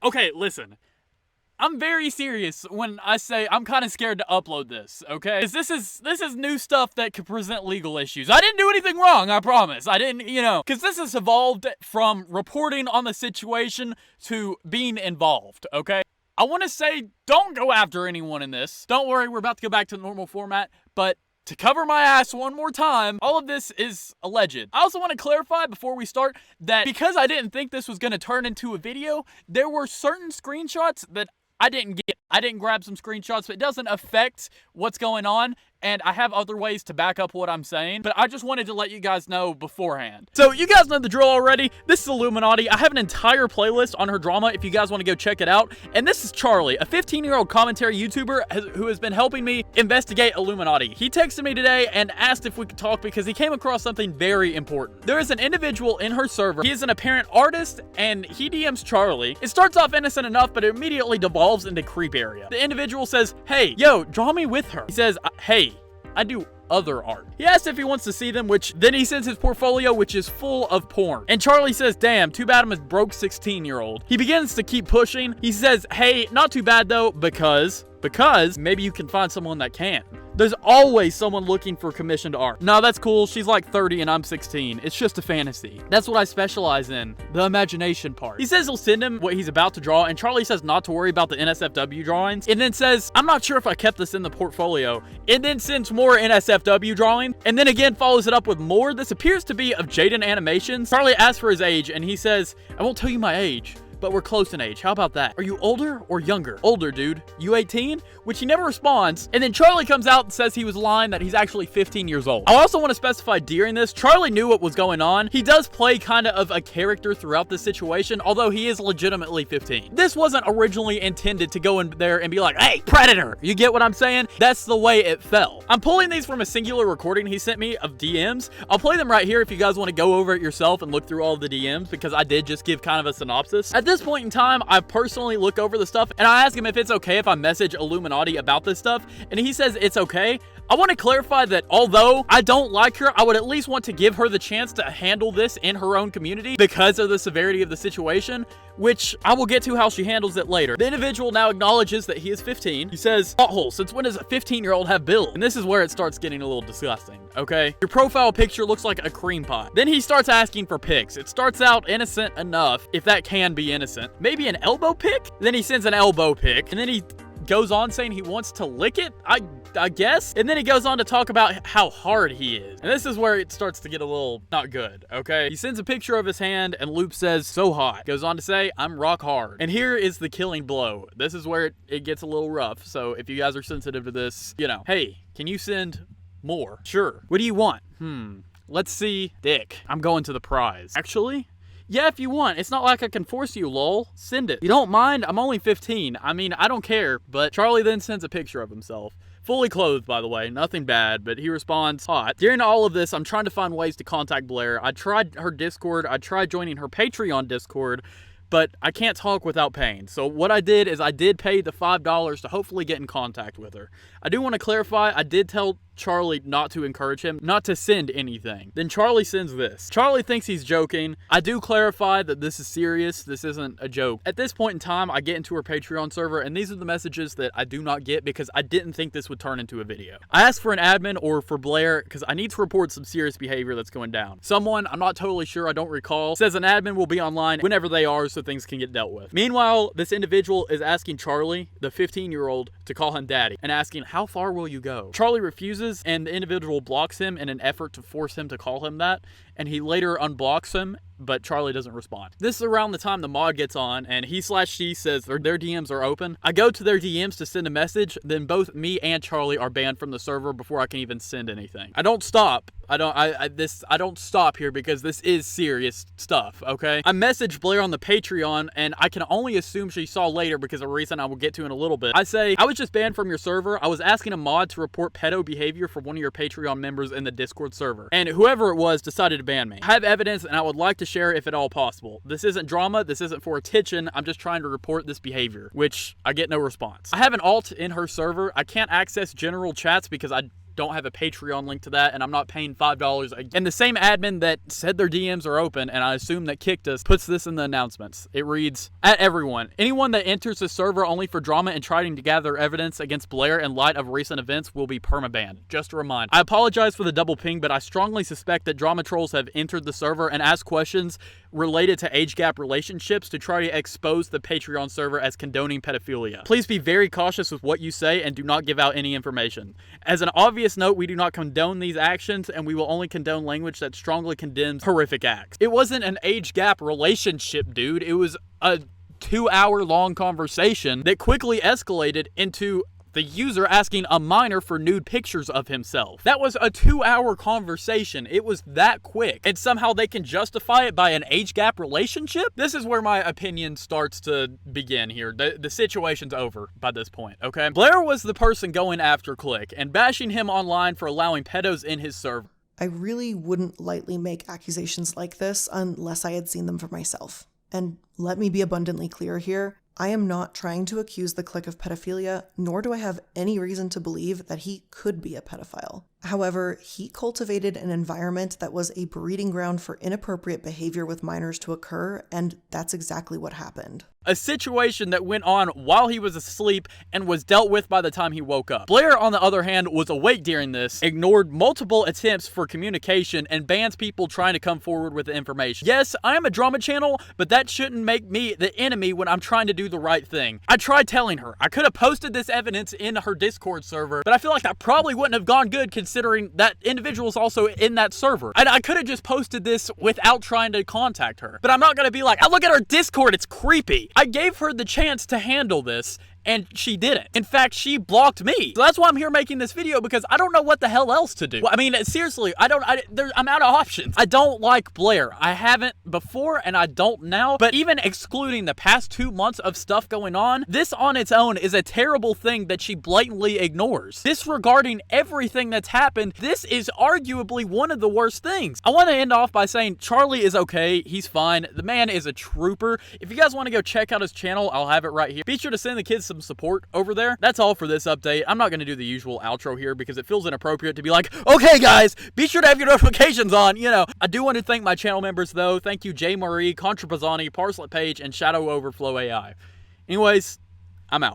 Okay, listen. I'm very serious when I say I'm kind of scared to upload this, okay? Because this is new stuff that could present legal issues. I didn't do anything wrong, I promise. I didn't, because this has evolved from reporting on the situation to being involved, okay? I want to say don't go after anyone in this. Don't worry, we're about to go back to the normal format, but to cover my ass one more time, all of this is alleged. I also want to clarify before we start that because I didn't think this was going to turn into a video, there were certain screenshots that I didn't get. I didn't grab some screenshots, but it doesn't affect what's going on, and I have other ways to back up what I'm saying, but I just wanted to let you guys know beforehand. So you guys know the drill already. This is Illuminaughtii. I have an entire playlist on her drama if you guys want to go check it out, and this is Charlie, a 15-year-old commentary YouTuber who has been helping me investigate Illuminaughtii. He texted me today and asked if we could talk because he came across something very important. There is an individual in her server. He is an apparent artist, and he DMs Charlie. It starts off innocent enough, but it immediately devolves into creep area. The individual says, "Hey, yo, draw me with her." He says, "Hey, I do other art." He asks if he wants to see them, which then he sends his portfolio, which is full of porn. And Charlie says, "Damn, too bad I'm a broke 16-year-old. He begins to keep pushing. He says, "Hey, not too bad though, because maybe you can find someone that can. There's always someone looking for commissioned art." No, that's cool. She's like 30 and I'm 16. It's just a fantasy. That's what I specialize in, the imagination part. He says he'll send him what he's about to draw, and Charlie says not to worry about the NSFW drawings, and then says, "I'm not sure if I kept this in the portfolio," and then sends more NSFW drawing, and then again follows it up with more. This appears to be of Jaden Animations. Charlie asks for his age, and he says, "I won't tell you my age, but we're close in age. How about that? Are you older or younger?" "Older, dude. You 18? Which he never responds. And then Charlie comes out and says he was lying, that he's actually 15 years old. I also want to specify during this, Charlie knew what was going on. He does play kind of a character throughout this situation, although he is legitimately 15. This wasn't originally intended to go in there and be like, "Hey, predator." You get what I'm saying? That's the way it fell. I'm pulling these from a singular recording he sent me of DMs. I'll play them right here if you guys want to go over it yourself and look through all of the DMs, because I did just give kind of a synopsis. At this point in time, I personally look over the stuff and I ask him if it's okay if I message Illuminaughtii about this stuff, and he says it's okay. I want to clarify that although I don't like her, I would at least want to give her the chance to handle this in her own community because of the severity of the situation, which I will get to how she handles it later. The individual now acknowledges that he is 15. He says, "Butthole, since when does a 15-year-old have bills?" And this is where it starts getting a little disgusting, okay? "Your profile picture looks like a cream pie." Then he starts asking for pics. It starts out innocent enough, if that can be innocent. Maybe an elbow pic? Then he sends an elbow pic, and then he goes on saying he wants to lick it, I guess. And then he goes on to talk about how hard he is. And this is where it starts to get a little not good, okay? He sends a picture of his hand and Loop says, "So hot." Goes on to say, "I'm rock hard." And here is the killing blow. This is where it gets a little rough. So if you guys are sensitive to this, hey, can you send more? Sure. What do you want? Let's see. Dick. I'm going to the prize. Actually, yeah, if you want. It's not like I can force you, lol. Send it. You don't mind? I'm only 15. I mean, I don't care. But Charlie then sends a picture of himself. Fully clothed, by the way. Nothing bad, but he responds, "Hot." During all of this, I'm trying to find ways to contact Blair. I tried her Discord. I tried joining her Patreon Discord, but I can't talk without paying. So what I did is I did pay the $5 to hopefully get in contact with her. I do want to clarify, I did tell Charlie not to encourage him, not to send anything. Then Charlie sends this. Charlie thinks he's joking. I do clarify that this is serious. This isn't a joke. At this point in time, I get into her Patreon server, and these are the messages that I do not get because I didn't think this would turn into a video. I asked for an admin or for Blair because I need to report some serious behavior that's going down. Someone, I'm not totally sure, I don't recall, says an admin will be online whenever they are so things can get dealt with. Meanwhile, this individual is asking Charlie, the 15-year-old, to call him daddy and asking, "How far will you go?" Charlie refuses, and the individual blocks him in an effort to force him to call him that, and he later unblocks him, but Charlie doesn't respond. This is around the time the mod gets on, and he/she says their DMs are open. I go to their DMs to send a message, then both me and Charlie are banned from the server before I can even send anything. I don't stop. I don't stop here because this is serious stuff, okay? I messaged Blair on the Patreon, and I can only assume she saw later because of a reason I will get to in a little bit. I say, "I was just banned from your server. I was asking a mod to report pedo behavior from one of your Patreon members in the Discord server, and whoever it was decided to ban me. I have evidence, and I would like to share if at all possible. This isn't drama. This isn't for attention. I'm just trying to report this behavior," which I get no response. I have an alt in her server. I can't access general chats because I don't have a Patreon link to that, and I'm not paying $5. And the same admin that said their DMs are open, and I assume that kicked us, puts this in the announcements. It reads, "At everyone, anyone that enters the server only for drama and trying to gather evidence against Blair in light of recent events will be permabanned. Just a reminder. I apologize for the double ping, but I strongly suspect that drama trolls have entered the server and asked questions related to age gap relationships to try to expose the Patreon server as condoning pedophilia. Please be very cautious with what you say and do not give out any information. As an obvious note, we do not condone these actions, and we will only condone language that strongly condemns horrific acts." It wasn't an age gap relationship, dude. It was a 2-hour long conversation that quickly escalated into the user asking a minor for nude pictures of himself. That was a 2-hour conversation. It was that quick. And somehow they can justify it by an age gap relationship? This is where my opinion starts to begin here. The situation's over by this point, okay? Blair was the person going after Click and bashing him online for allowing pedos in his server. I really wouldn't lightly make accusations like this unless I had seen them for myself. And let me be abundantly clear here. I am not trying to accuse the Click of pedophilia, nor do I have any reason to believe that he could be a pedophile. However, he cultivated an environment that was a breeding ground for inappropriate behavior with minors to occur, and that's exactly what happened. A situation that went on while he was asleep and was dealt with by the time he woke up. Blair, on the other hand, was awake during this, ignored multiple attempts for communication, and bans people trying to come forward with the information. Yes, I am a drama channel, but that shouldn't make me the enemy when I'm trying to do the right thing. I tried telling her. I could have posted this evidence in her Discord server, but I feel like that probably wouldn't have gone good considering that individual is also in that server. And I could have just posted this without trying to contact her. But I'm not going to be like, oh, look at her Discord, it's creepy. I gave her the chance to handle this, and she didn't. In fact, she blocked me. So that's why I'm here making this video, because I don't know what the hell else to do. Well, I mean, seriously, I'm out of options. I don't like Blair. I haven't before, and I don't now. But even excluding the past 2 months of stuff going on, this on its own is a terrible thing that she blatantly ignores. Disregarding everything that's happened, this is arguably one of the worst things. I want to end off by saying Charlie is okay. He's fine. The man is a trooper. If you guys want to go check out his channel, I'll have it right here. Be sure to send the kids some support over there. That's all for this update. I'm not going to do the usual outro here because it feels inappropriate to be like, okay guys, be sure to have your notifications on, you know. I do want to thank my channel members though. Thank you J. Marie, Contra Pizzani, Parcelet Page, and Shadow Overflow AI. Anyways, I'm out.